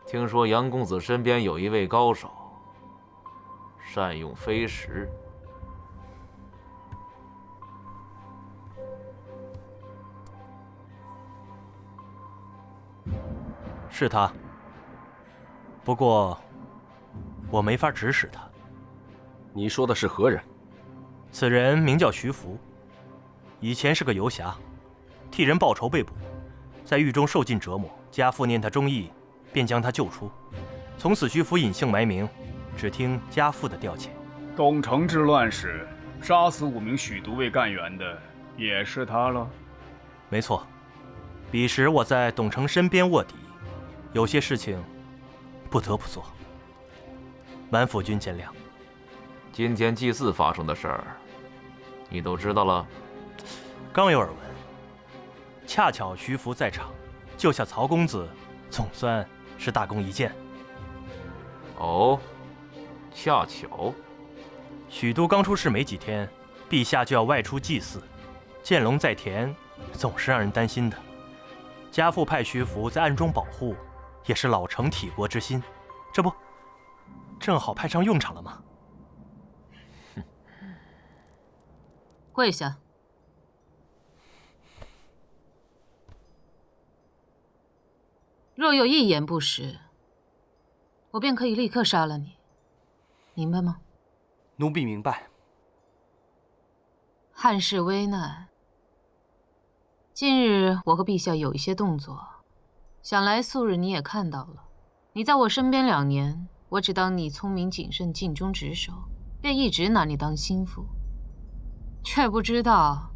听说杨公子身边有一位高手，善用飞石。是他，不过我没法指使他。你说的是何人？此人名叫徐福，以前是个游侠，替人报仇被捕，在狱中受尽折磨。家父念他忠义，便将他救出。从此徐福隐姓埋名，只听家父的调遣。董承之乱时，杀死5名许都尉干员的也是他了。没错，彼时我在董承身边卧底，有些事情不得不做，满府君见谅。今天祭祀发生的事儿，你都知道了？刚有耳闻，恰巧徐福在场，救下曹公子，总算是大功一件。哦，恰巧。许都刚出事没几天，陛下就要外出祭祀，见龙在田，总是让人担心的。家父派徐福在暗中保护，也是老成体国之心，这不正好派上用场了吗？跪下。若有一言不实，我便可以立刻杀了你，明白吗？奴婢明白。汉室危难，近日我和陛下有一些动作，想来素日你也看到了。你在我身边2年，我只当你聪明谨慎、尽忠职守，便一直拿你当心腹，却不知道，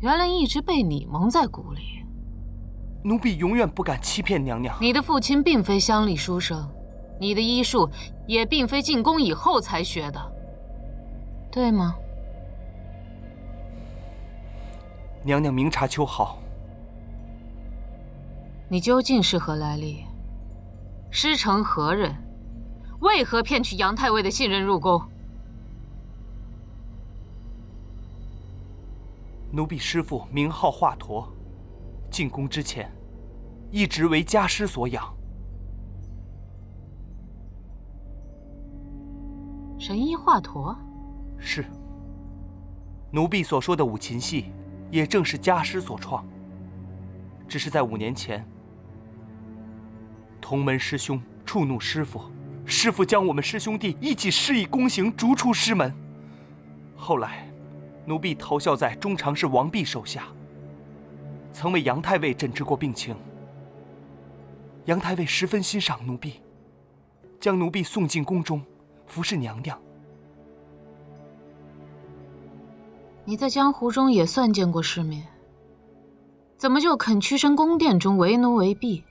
原来一直被你蒙在鼓里。奴婢永远不敢欺骗娘娘。你的父亲并非乡里书生，你的医术也并非进宫以后才学的，对吗？娘娘明察秋毫。你究竟是何来历？师承何人？为何骗取杨太尉的信任入宫？奴婢师父名号华佗，进宫之前，一直为家师所养。神医华佗？是。奴婢所说的五禽戏，也正是家师所创。只是在5年前，同门师兄触怒师父，师父将我们师兄弟一起施以宫刑，逐出师门。后来，奴婢投效在中常侍王弼手下，曾为杨太尉诊治过病情。杨太尉十分欣赏奴婢，将奴婢送进宫中，服侍娘娘。你在江湖中也算见过世面，怎么就肯屈身宫殿中为奴为婢？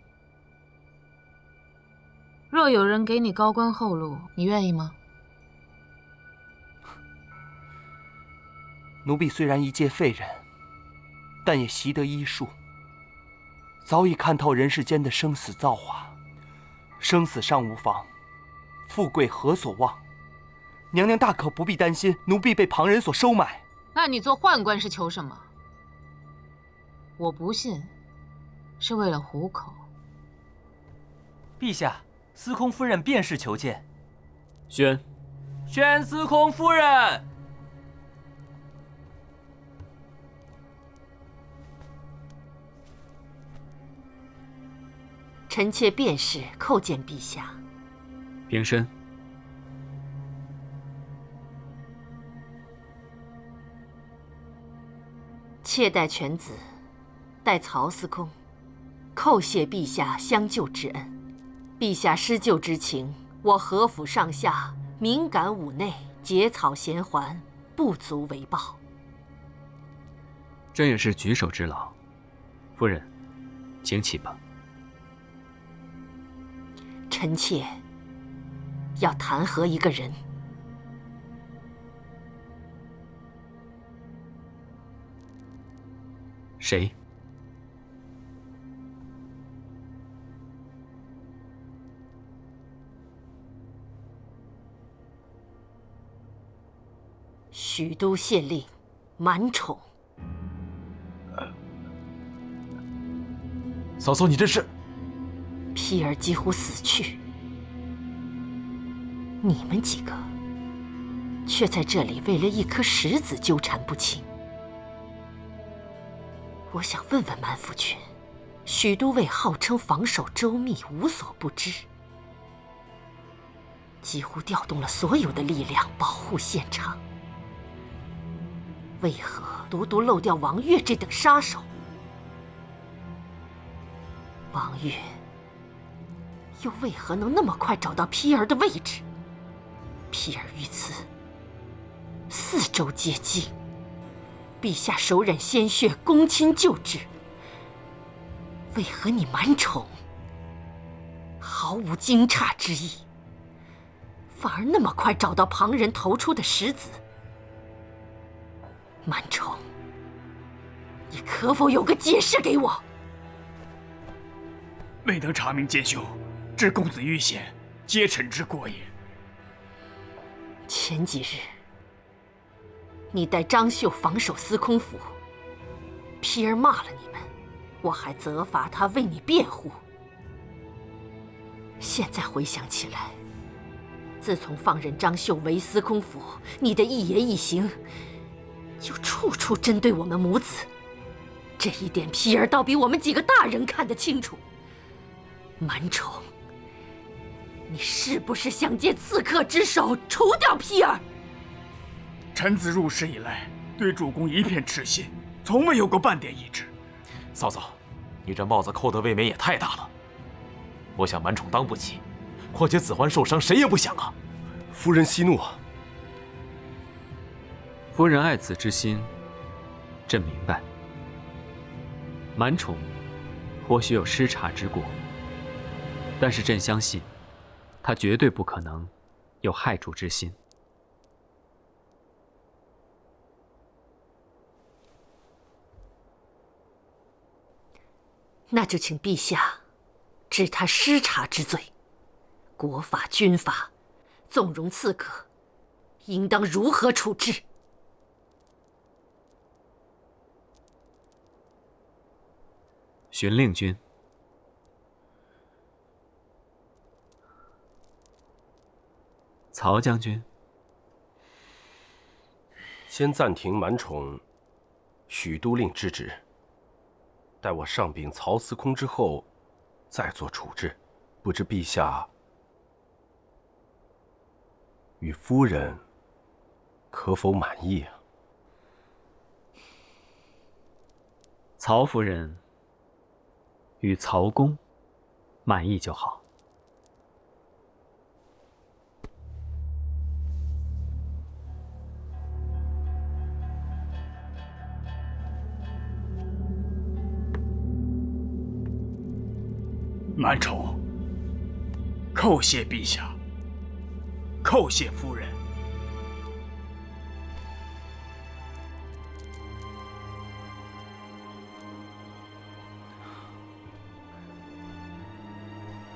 若有人给你高官厚禄，你愿意吗？奴婢虽然一介废人，但也习得医术，早已看透人世间的生死造化。生死尚无妨，富贵何所望？娘娘大可不必担心奴婢被旁人所收买。那你做宦官是求什么？我不信，是为了糊口。陛下，司空夫人便是求见。宣司空夫人。臣妾便是叩见陛下。平身。妾代犬子，代曹司空，叩谢陛下相救之恩。陛下施救之情，我何府上下敏感五内，结草衔环，不足为报。这也是举手之劳。夫人，请起吧。臣妾要弹劾一个人。谁？许都县令满宠。嫂嫂，你这是？皮儿几乎死去，你们几个却在这里为了一颗石子纠缠不清。我想问问满府君，许都尉号称防守周密，无所不知，几乎调动了所有的力量保护现场，为何独独漏掉王悦这等杀手？王悦又为何能那么快找到皮儿的位置？皮儿遇刺，四周皆惊。陛下手忍鲜血，躬亲救治。为何你满宠毫无惊诧之意，反而那么快找到旁人投出的石子？满宠，你可否有个解释给我？未得查明奸凶，致公子遇险，皆臣之过也。前几日，你带张绣防守司空府，皮儿骂了你们，我还责罚他为你辩护。现在回想起来，自从放任张绣为司空府，你的一言一行就处处针对我们母子，这一点皮儿倒比我们几个大人看得清楚。满宠，你是不是想借刺客之手除掉皮儿？臣子入仕以来，对主公一片痴心，从未有过半点异志。嫂嫂，你这帽子扣得未免也太大了。我想满宠当不起，况且子桓受伤，谁也不想啊。夫人息怒。夫人爱子之心，朕明白。满宠或许有失察之过，但是朕相信，他绝对不可能有害主之心。那就请陛下治他失察之罪。国法军法，纵容刺客，应当如何处置？荀令君，曹将军，先暂停满宠许都令之职，待我上禀曹司空之后，再做处置。不知陛下与夫人可否满意啊？曹夫人与曹公满意就好。满宠，叩谢陛下，叩谢夫人。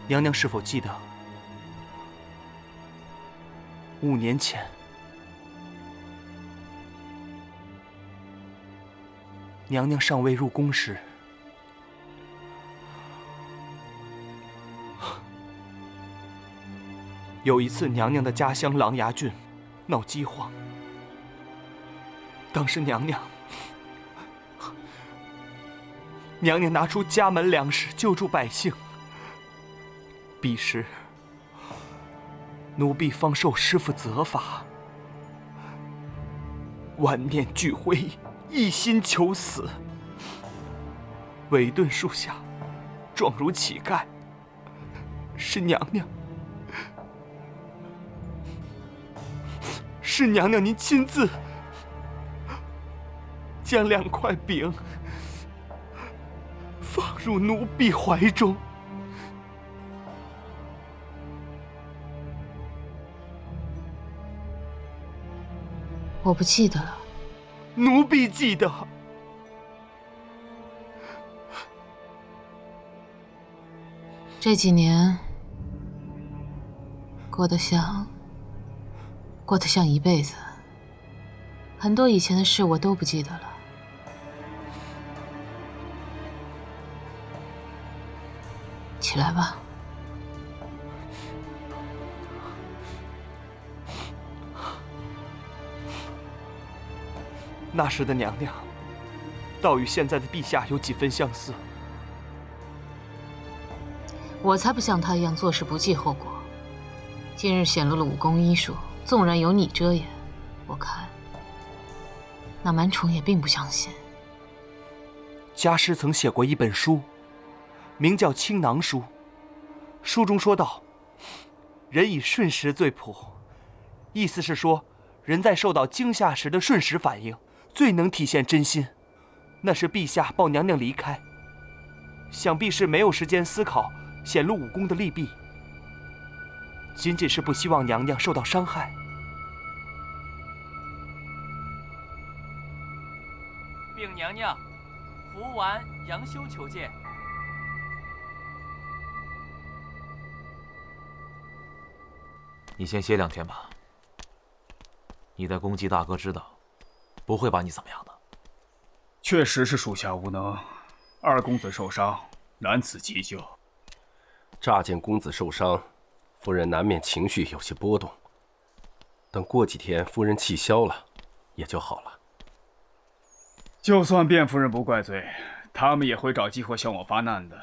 娘娘是否记得5年前，娘娘尚未入宫时，有一次娘娘的家乡琅琊郡闹饥荒，当时娘娘拿出家门粮食救助百姓。彼时，奴婢方受师父责罚，万念俱灰，一心求死。韦顿树下，状如乞丐。是娘娘您亲自将2块饼放入奴婢怀中。我不记得了。奴婢记得。这几年过得像一辈子，很多以前的事我都不记得了。起来吧。那时的娘娘，倒与现在的陛下有几分相似。我才不像他一样做事不计后果。今日显露了武功医术，纵然有你遮掩，我看那满宠也并不相信。家师曾写过一本书，名叫《青囊书》。书中说道：“人以瞬时最朴。”意思是说，人在受到惊吓时的瞬时反应，最能体现真心。那是陛下抱娘娘离开，想必是没有时间思考显露武功的利弊，仅仅是不希望娘娘受到伤害。禀娘娘，福丸杨修求见。你先歇2天吧。你的攻击大哥知道，不会把你怎么样的。确实是属下无能，二公子受伤，难辞急救。乍见公子受伤，夫人难免情绪有些波动。等过几天夫人气消了，也就好了。就算卞夫人不怪罪，他们也会找机会向我发难的。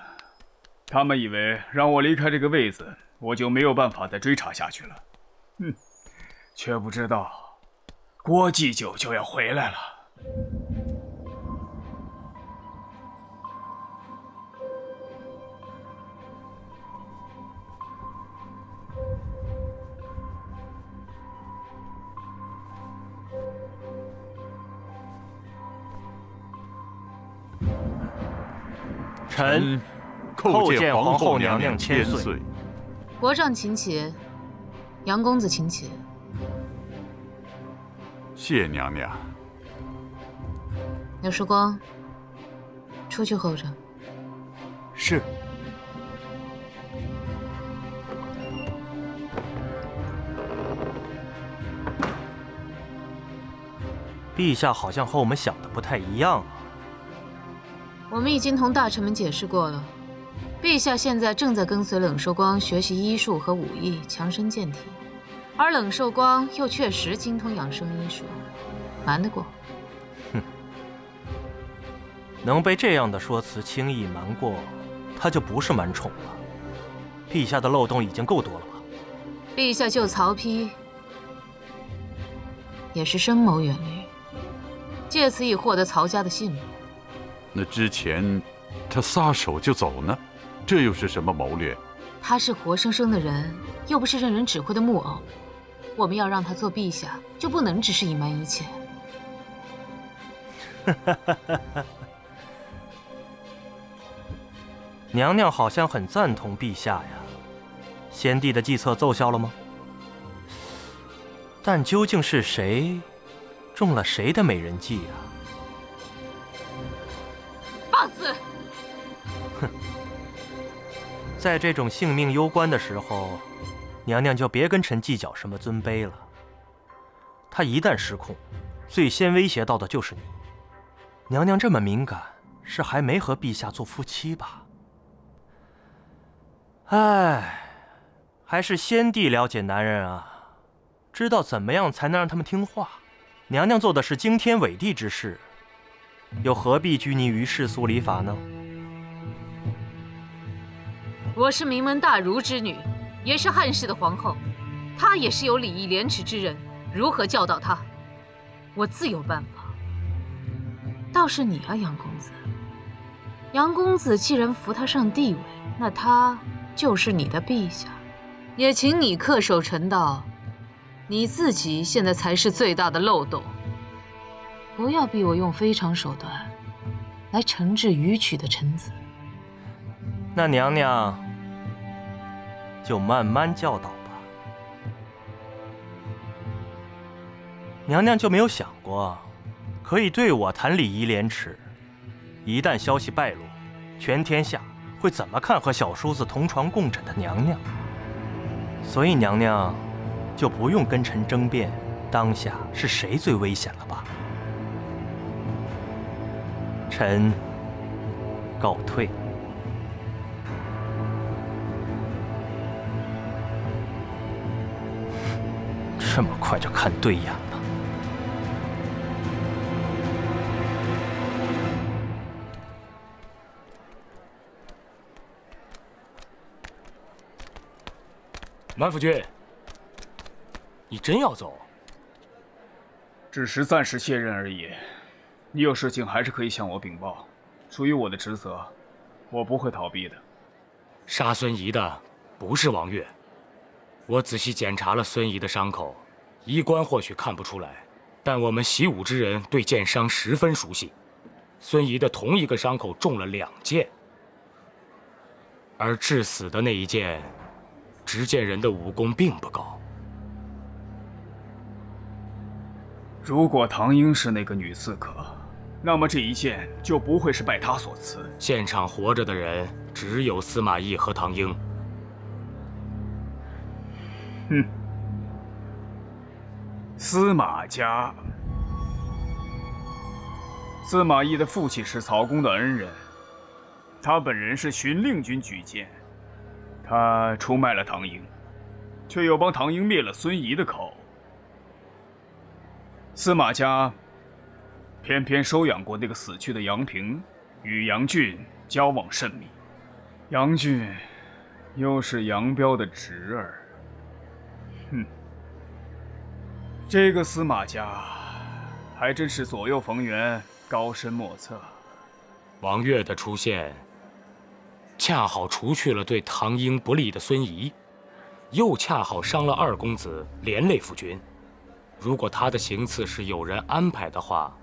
他们以为让我离开这个位子，我就没有办法再追查下去了。却不知道郭祭酒就要回来了。臣叩见皇后娘娘千岁。国丈请起，杨公子请起。谢娘娘。柳时光，出去候着。是。陛下好像和我们想的不太一样啊。我们已经同大臣们解释过了，陛下现在正在跟随冷寿光学习医术和武艺，强身健体，而冷寿光又确实精通养生医术，瞒得过？能被这样的说辞轻易瞒过，他就不是满宠了。陛下的漏洞已经够多了吧？陛下救曹丕也是深谋远虑，借此以获得曹家的信任。那之前他撒手就走呢，这又是什么谋略？他是活生生的人，又不是任人指挥的木偶。我们要让他做陛下，就不能只是隐瞒一切。娘娘好像很赞同陛下呀。先帝的计策奏效了吗？但究竟是谁中了谁的美人计啊？放肆！哼，在这种性命攸关的时候，娘娘就别跟臣计较什么尊卑了。他一旦失控，最先威胁到的就是你。娘娘这么敏感，是还没和陛下做夫妻吧？唉，还是先帝了解男人啊，知道怎么样才能让他们听话。娘娘做的是惊天伟地之事，又何必拘泥于世俗礼法呢？我是名门大儒之女，也是汉室的皇后，她也是有礼义廉耻之人，如何教导她，我自有办法。倒是你啊，杨公子，杨公子既然扶她上帝位，那她就是你的陛下，也请你恪守臣道。你自己现在才是最大的漏洞，不要逼我用非常手段来惩治愚曲的臣子。那娘娘就慢慢教导吧。娘娘就没有想过可以对我谈礼义廉耻，一旦消息败露，全天下会怎么看和小叔子同床共枕的娘娘？所以娘娘就不用跟臣争辩当下是谁最危险了吧？臣告退。这么快就看对眼了？满府君，你真要走？只是暂时卸任而已。你有事情还是可以向我禀报，属于我的职责，我不会逃避的。杀孙仪的不是王悦，我仔细检查了孙仪的伤口，医官或许看不出来，但我们习武之人对剑伤十分熟悉。孙仪的同一个伤口中了2箭，而致死的那一箭，执剑人的武功并不高。如果唐英是那个女刺客，那么这一剑就不会是拜她所赐。现场活着的人只有司马懿和唐英。司马家，司马懿的父亲是曹公的恩人，他本人是荀令军举荐，他出卖了唐英，却又帮唐英灭了孙仪的口。司马家偏偏收养过那个死去的杨平，与杨俊交往甚密。杨俊又是杨彪的侄儿。这个司马家还真是左右逢源，高深莫测。王悦的出现，恰好除去了对唐英不利的孙仪，又恰好伤了二公子，连累夫君。如果他的行刺是有人安排的话，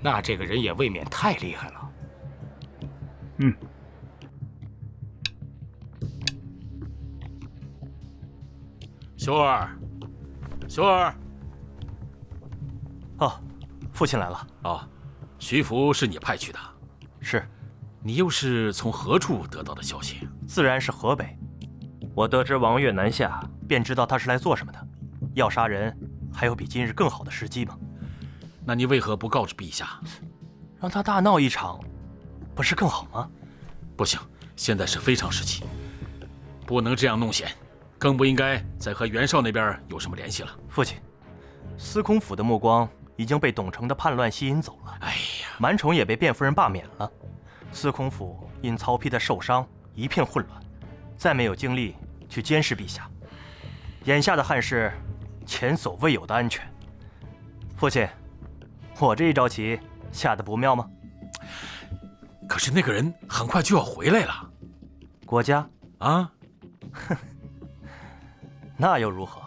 那这个人也未免太厉害了。修儿，修儿。哦，父亲来了。哦，徐福是你派去的？是。你又是从何处得到的消息？自然是河北。我得知王悦南下，便知道他是来做什么的。要杀人，还有比今日更好的时机吗？那你为何不告知陛下？让他大闹一场，不是更好吗？不行，现在是非常时期，不能这样弄险，更不应该再和袁绍那边有什么联系了。父亲，司空府的目光已经被董承的叛乱吸引走了。哎呀，满宠也被卞夫人罢免了。司空府因曹丕的受伤一片混乱，再没有精力去监视陛下。眼下的汉室，前所未有的安全。父亲，我这一招棋下得不妙吗？可是那个人很快就要回来了。国家啊？那又如何？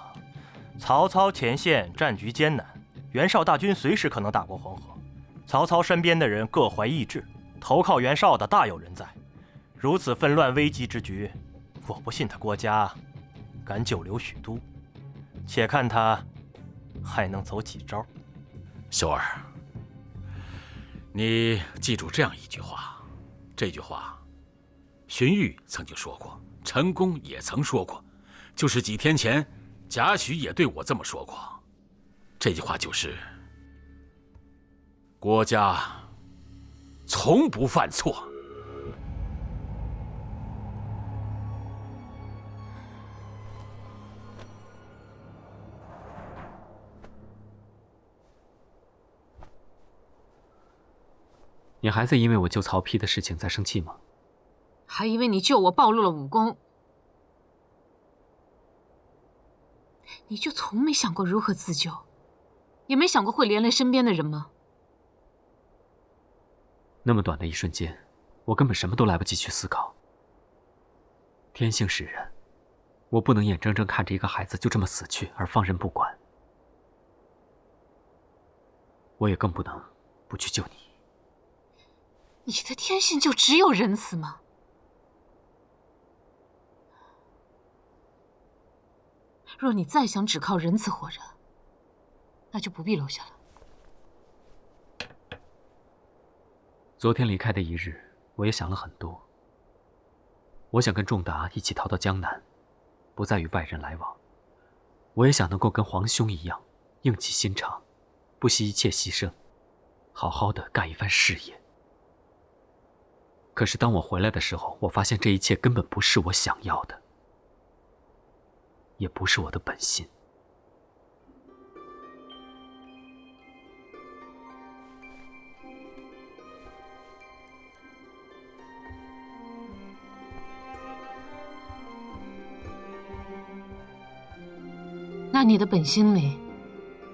曹操前线战局艰难，袁绍大军随时可能打过黄河。曹操身边的人各怀异志，投靠袁绍的大有人在。如此纷乱危急之局，我不信他郭嘉敢久留许都。且看他还能走几招。修儿，你记住这样一句话，这句话荀彧曾经说过，陈宫也曾说过，就是几天前贾诩也对我这么说过。这句话就是郭嘉从不犯错。你还在因为我救曹丕的事情在生气吗？还以为你救我暴露了武功，你就从没想过如何自救，也没想过会连累身边的人吗？那么短的一瞬间，我根本什么都来不及去思考。天性使然，我不能眼睁睁看着一个孩子就这么死去而放任不管，我也更不能不去救你。你的天性就只有仁慈吗？若你再想只靠仁慈活着，那就不必留下了。昨天离开的一日，我也想了很多。我想跟仲达一起逃到江南，不再与外人来往。我也想能够跟皇兄一样，硬起心肠，不惜一切牺牲，好好的干一番事业。可是当我回来的时候，我发现这一切根本不是我想要的，也不是我的本心。那你的本心里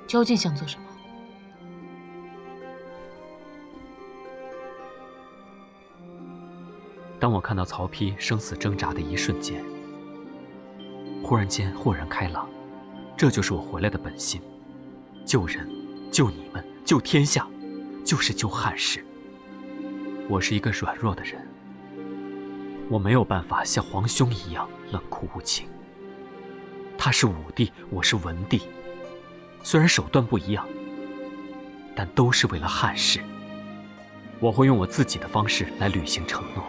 究竟想做什么？当我看到曹丕生死挣扎的一瞬间，忽然间豁然开朗，这就是我回来的本心：救人，救你们，救天下，就是救汉室。我是一个软弱的人，我没有办法像皇兄一样冷酷无情。他是武帝，我是文帝，虽然手段不一样，但都是为了汉室。我会用我自己的方式来履行承诺。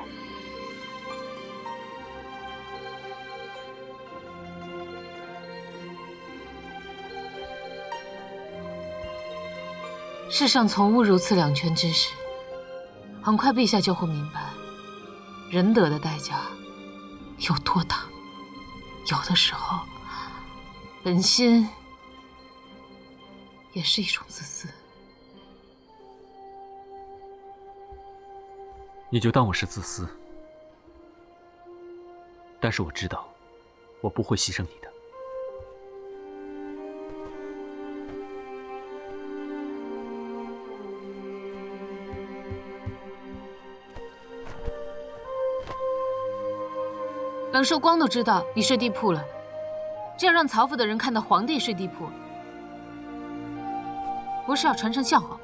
世上从无如此两全之事，很快陛下就会明白，仁德的代价有多大。有的时候，本心也是一种自私。你就当我是自私，但是我知道，我不会牺牲你的。冷寿光都知道你睡地铺了，这样让曹府的人看到皇帝睡地铺，不是要传成笑话吗？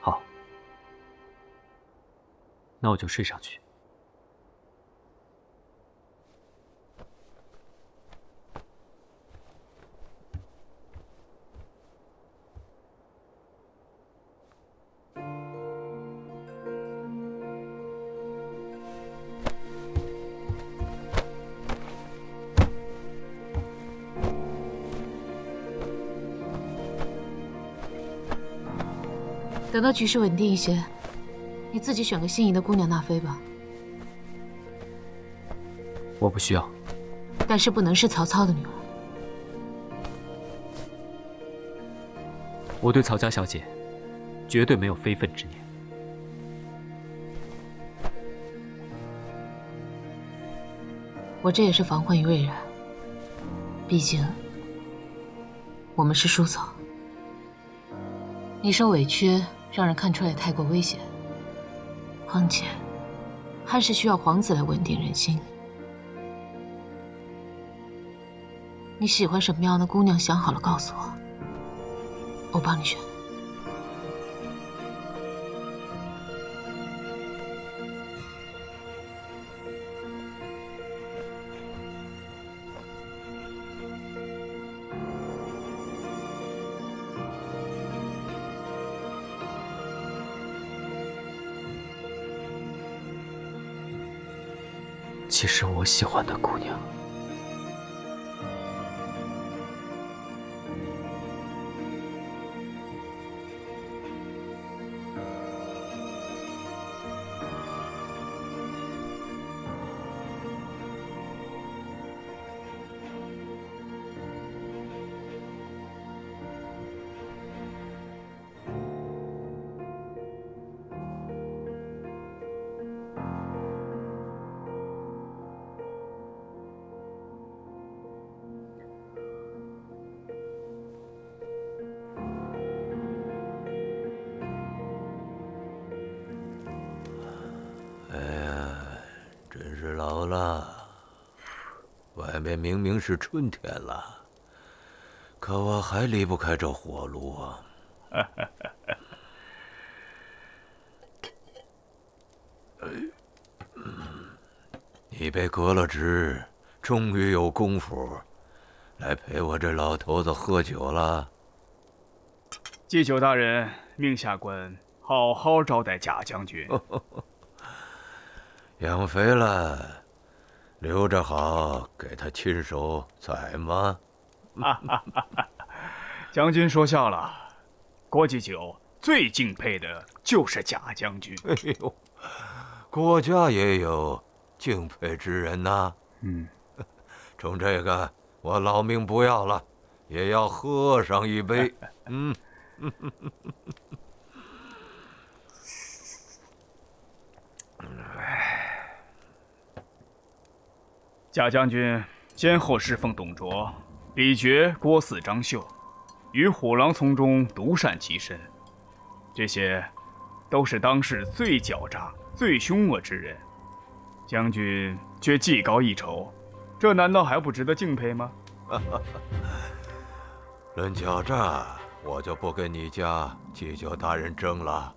好，那我就睡上去。等到局势稳定一些，你自己选个心仪的姑娘纳妃吧。我不需要，但是不能是曹操的女儿。我对曹家小姐绝对没有非分之念。我这也是防患于未然，毕竟我们是叔嫂。你受委屈，让人看出来太过危险。况且，汉室需要皇子来稳定人心。你喜欢什么样的姑娘？想好了告诉我，我帮你选。其实我喜欢的姑娘，真是老了，外面明明是春天了，可我还离不开这火炉啊！你被革了职，终于有功夫来陪我这老头子喝酒了。祭酒大人，命下官好好招待贾将军。养肥了，留着好给他亲手宰吗？将军说笑了，国祭酒最敬佩的就是贾将军。哎呦，国家也有敬佩之人呐。冲这个，我老命不要了，也要喝上一杯。贾将军先后侍奉董卓、李傕、郭汜、张绣，于虎狼丛中独善其身，这些都是当世最狡诈、最凶恶之人。将军却技高一筹，这难道还不值得敬佩吗？论狡诈，我就不跟你家祭酒大人争了。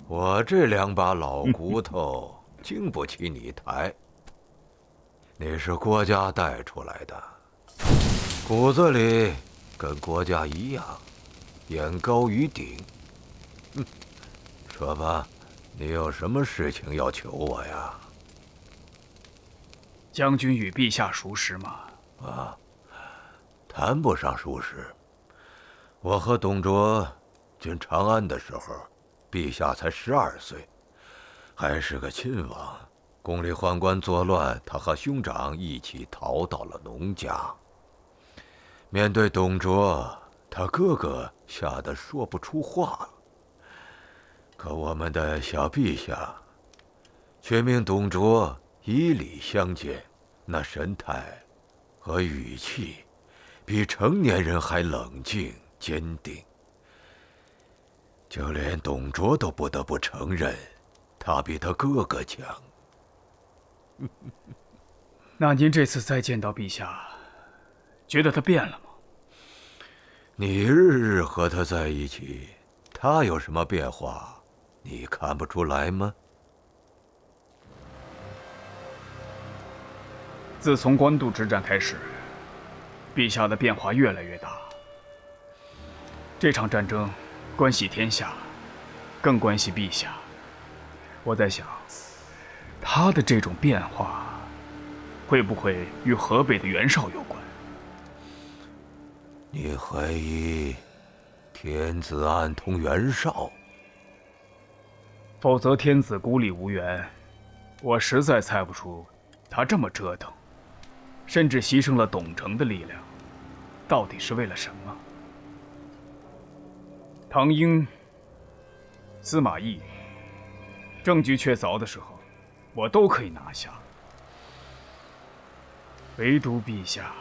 我这2把老骨头经不起你抬。你是国家带出来的，骨子里跟国家一样，眼高于顶。说吧，你有什么事情要求我呀？将军与陛下熟识吗？啊，谈不上熟识。我和董卓进长安的时候，陛下才12岁，还是个亲王。宫里宦官作乱，他和兄长一起逃到了农家。面对董卓，他哥哥吓得说不出话了。可我们的小陛下却命董卓以礼相见，那神态和语气比成年人还冷静坚定。就连董卓都不得不承认，他比他哥哥强。那您这次再见到陛下，觉得他变了吗？你日日和他在一起，他有什么变化，你看不出来吗？自从官渡之战开始，陛下的变化越来越大。这场战争关系天下，更关系陛下。我在想，他的这种变化，会不会与河北的袁绍有关？你怀疑天子暗通袁绍？否则天子孤立无援，我实在猜不出他这么折腾，甚至牺牲了董承的力量，到底是为了什么？唐英、司马懿，证据确凿的时候，我都可以拿下，唯独陛下。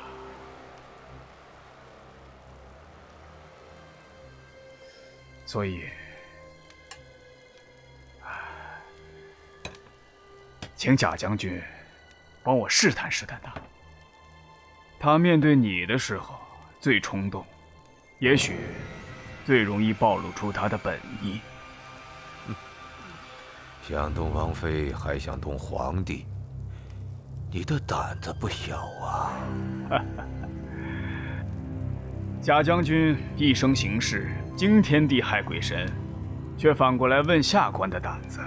所以，请贾将军帮我试探试探他。他面对你的时候最冲动，也许最容易暴露出他的本意。想动王妃，还想动皇帝，你的胆子不小啊！贾将军一生行事惊天地害鬼神，却反过来问下官的胆子。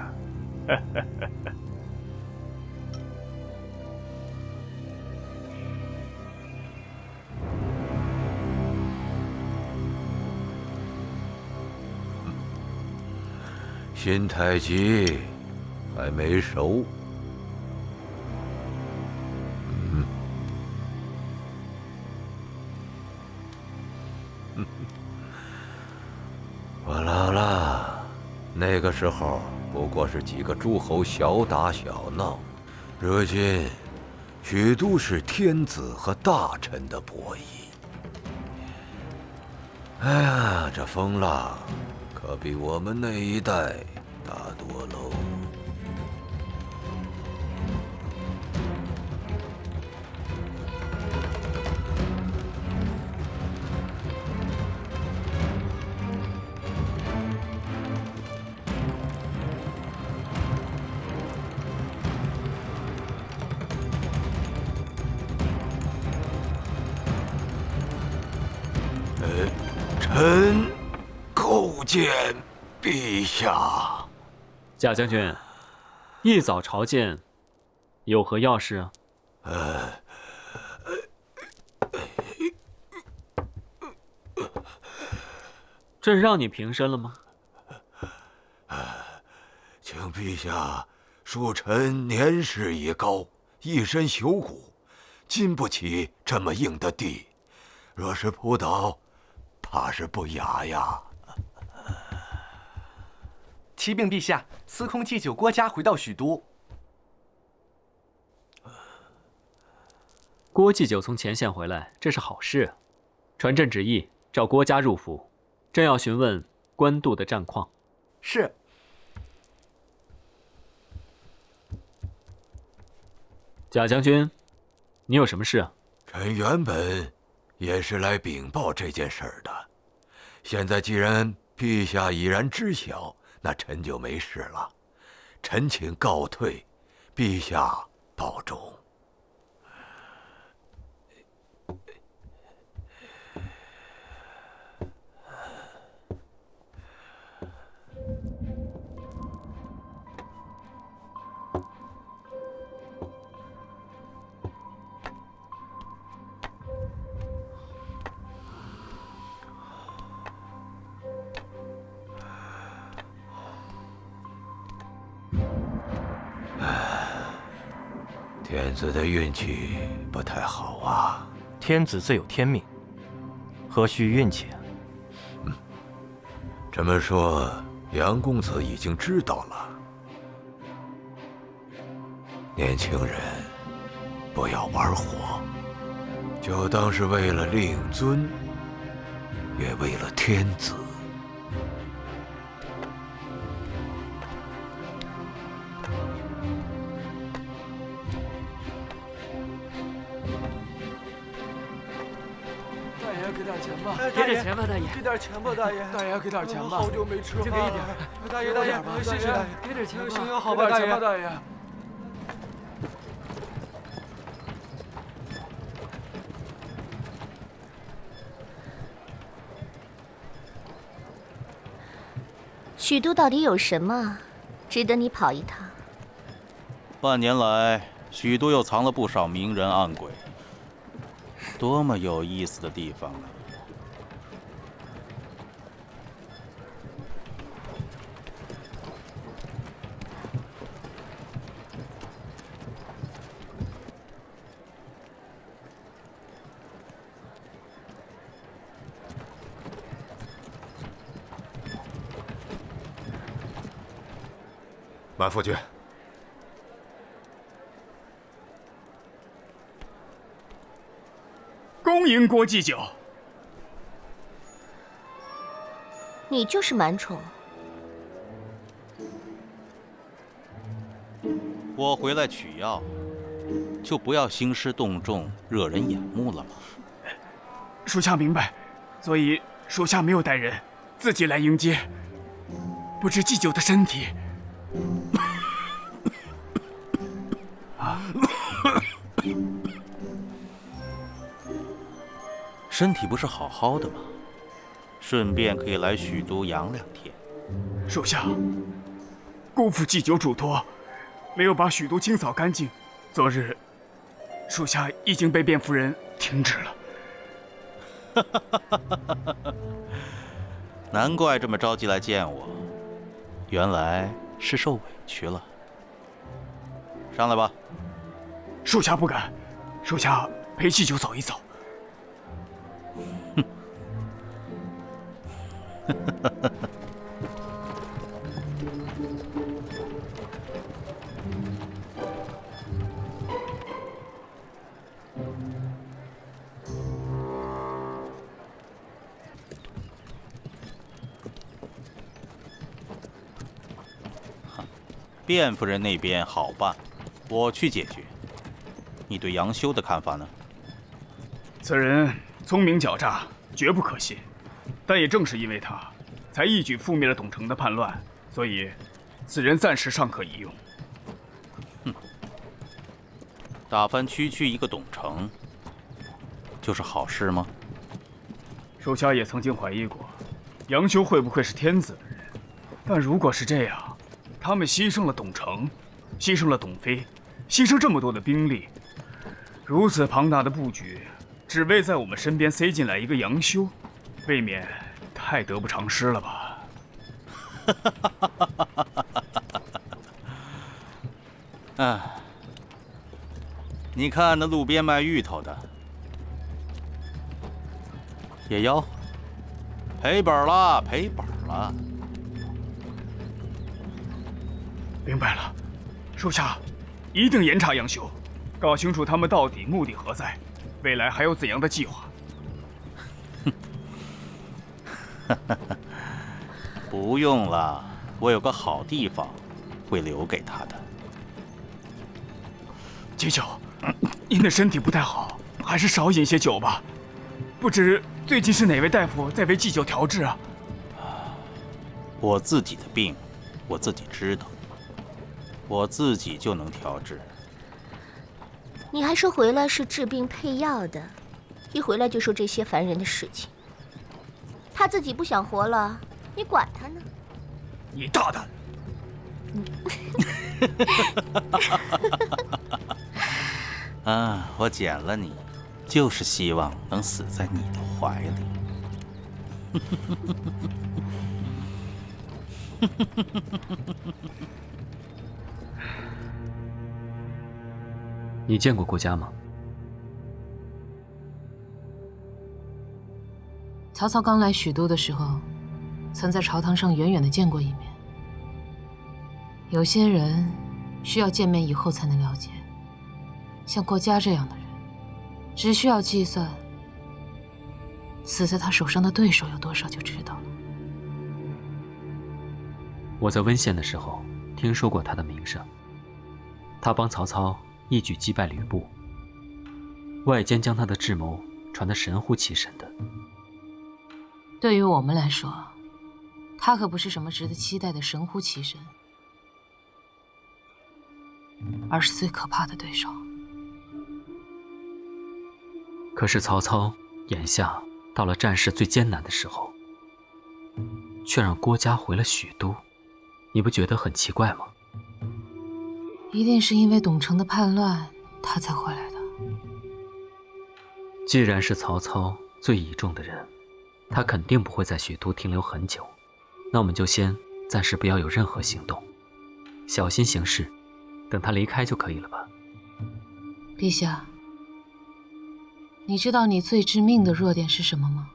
新太极还没熟。我老了，那个时候不过是几个诸侯小打小闹，如今许都是天子和大臣的博弈。哎呀，这风浪可比我们那一代大多喽。臣叩见陛下。贾将军，一早朝见，有何要事啊？朕让你平身了吗？请陛下恕臣年事已高，一身朽骨，经不起这么硬的地。若是扑倒，怕是不雅呀。启禀陛下，司空祭酒郭嘉回到许都。郭祭酒从前线回来，这是好事啊！传朕旨意，召郭嘉入府，朕要询问官渡的战况。是。贾将军，你有什么事啊？臣原本也是来禀报这件事儿的，现在既然陛下已然知晓，那臣就没事了。臣请告退，陛下保重。天子的运气不太好啊。天子自有天命，何须运气啊？这么说，杨公子已经知道了。年轻人，不要玩火，就当是为了令尊，也为了天子。给点钱吧，给点钱吧，大爷。给点钱吧，大爷。大爷，给点钱吧。好久没吃饭了，就给一点。大爷，大爷，谢谢。给点钱吧。行，好吧，大爷。大爷。许都到底有什么值得你跑一趟？半年来，许都又藏了不少明人暗鬼，多么有意思的地方啊！满夫君，恭迎郭祭酒。你就是满宠。我回来取药，就不要兴师动众、惹人眼目了吗？属下明白，所以属下没有带人，自己来迎接。不知祭酒的身体。身体不是好好的吗？顺便可以来许都养2天。属下辜负祭酒嘱托，没有把许都清扫干净。昨日，属下已经被卞夫人停职了。难怪这么着急来见我，原来是受委屈了。上来吧。属下不敢，属下陪祭酒走一走。卞夫人那边好办，我去解决。你对杨修的看法呢？此人聪明狡诈，绝不可信。但也正是因为他，才一举覆灭了董承的叛乱，所以此人暂时尚可一用。打翻区区一个董承，就是好事吗？属下也曾经怀疑过，杨修会不会是天子的人？但如果是这样，他们牺牲了董承，牺牲了董妃，牺牲这么多的兵力，如此庞大的布局，只为在我们身边塞进来一个杨修，未免太得不偿失了吧？啊，你看那路边卖芋头的，也要赔本了，赔本了。明白了，属下一定严查杨修，搞清楚他们到底目的何在。未来还有怎样的计划？不用了，我有个好地方，会留给他的。祭酒，您的身体不太好，还是少饮些酒吧。不知最近是哪位大夫在为祭酒调治啊？我自己的病，我自己知道，我自己就能调治。你还说回来是治病配药的，一回来就说这些烦人的事情。他自己不想活了，你管他呢？你大胆！啊，我捡了你，就是希望能死在你的怀里。你见过顾家吗？曹操刚来许都的时候，曾在朝堂上远远的见过一面。有些人需要见面以后才能了解，像郭嘉这样的人，只需要计算死在他手上的对手有多少就知道了。我在温县的时候听说过他的名声，他帮曹操一举击败吕布，外间将他的智谋传得神乎其神的。对于我们来说，他可不是什么值得期待的神乎其神，而是最可怕的对手。可是曹操眼下到了战事最艰难的时候，却让郭嘉回了许都，你不觉得很奇怪吗？一定是因为董承的叛乱，他才回来的。既然是曹操最倚重的人，他肯定不会在许都停留很久，那我们就先暂时不要有任何行动，小心行事，等他离开就可以了吧？陛下，你知道你最致命的弱点是什么吗？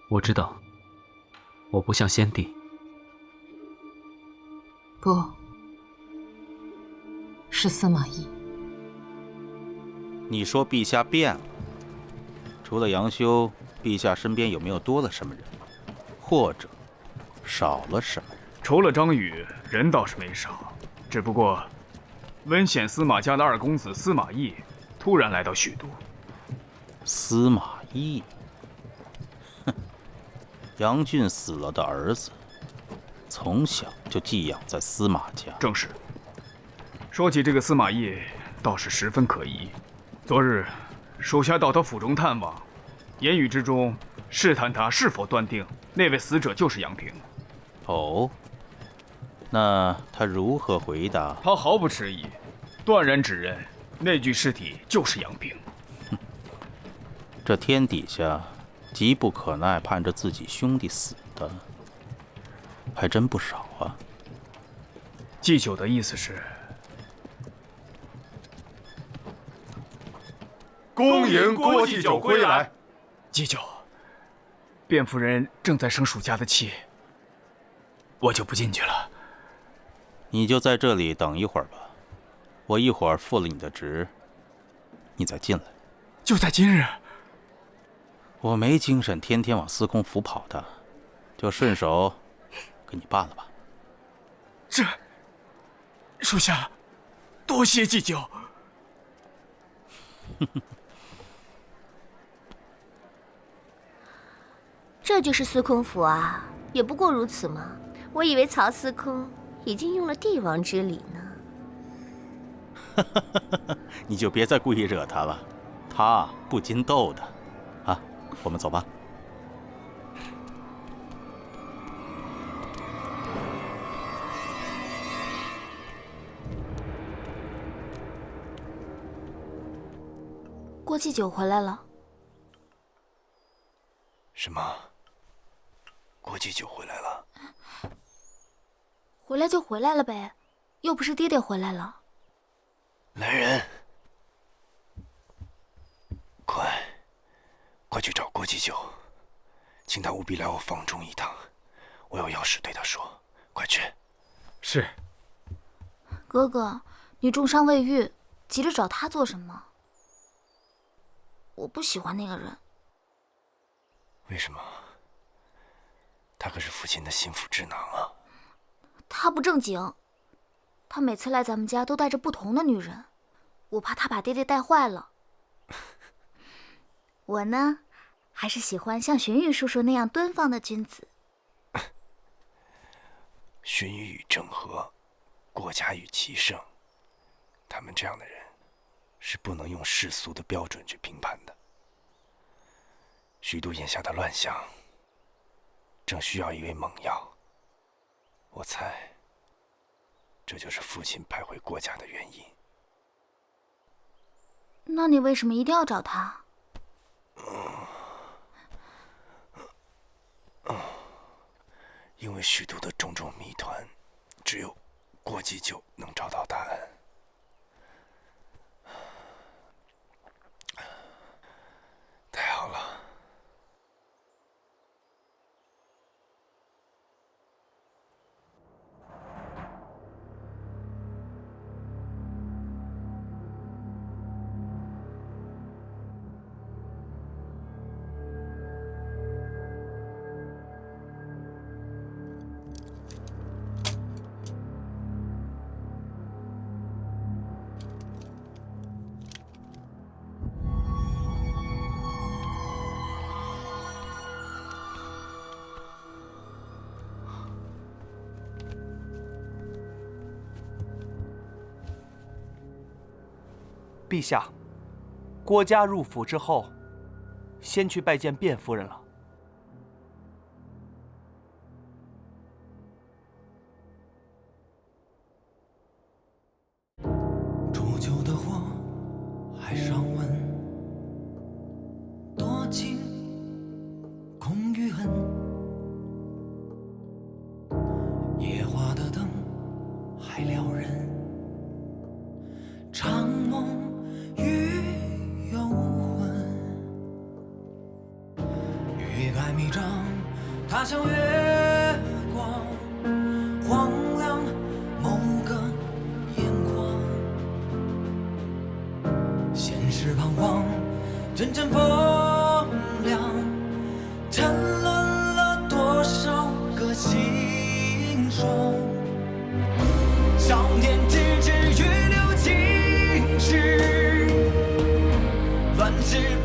我知道，我不像先帝。不，是司马懿。你说陛下变了，除了杨修，陛下身边有没有多了什么人，或者少了什么人？除了张宇，人倒是没少，只不过温县司马家的二公子司马懿突然来到许都。司马懿，哼，杨俊死了的儿子，从小就寄养在司马家。正是。说起这个司马懿，倒是十分可疑。昨日属下到他府中探望，言语之中试探他是否断定那位死者就是杨平。哦，那他如何回答？他毫不迟疑，断然指认那具尸体就是杨平。这天底下急不可耐盼着自己兄弟死的，还真不少啊。祭酒的意思是，恭迎郭祭酒归来。祭酒，卞夫人正在生属家的气，我就不进去了。你就在这里等一会儿吧，我一会儿复了你的职，你再进来。就在今日？我没精神天天往司空府跑的，就顺手给你办了吧。这，属下多谢祭酒。这就是司空府啊，也不过如此嘛。我以为曹司空已经用了帝王之礼呢。你就别再故意惹他了，他不禁逗的。啊，我们走吧。郭祭酒回来了。什么？郭祭酒回来了？回来就回来了呗，又不是爹爹回来了。来人，快去找郭祭酒，请他务必来我房中一趟，我有要事对他说。快去。是。哥哥，你重伤未愈，急着找他做什么？我不喜欢那个人。为什么？他可是父亲的心腹智囊啊。他不正经，他每次来咱们家都带着不同的女人，我怕他把爹爹带坏了。我呢，还是喜欢像荀彧叔叔那样敦放的君子。荀彧与郑和，郭嘉与齐胜，他们这样的人，是不能用世俗的标准去评判的。许都眼下的乱象，正需要一味猛药。我猜，这就是父亲派回郭家的原因。那你为什么一定要找他？因为许都的种种谜团，只有郭继旧能找到答案。太好了。陛下，郭嘉入府之后，先去拜见卞夫人了。煮酒的火还尚温，多情空余恨。夜华的灯还撩人，长梦与幽魂。欲盖弥彰，他乡月光，荒凉某个眼眶。现实彷徨，阵阵风凉，沉沦了多少个心双。少年志志，预留今世，乱世。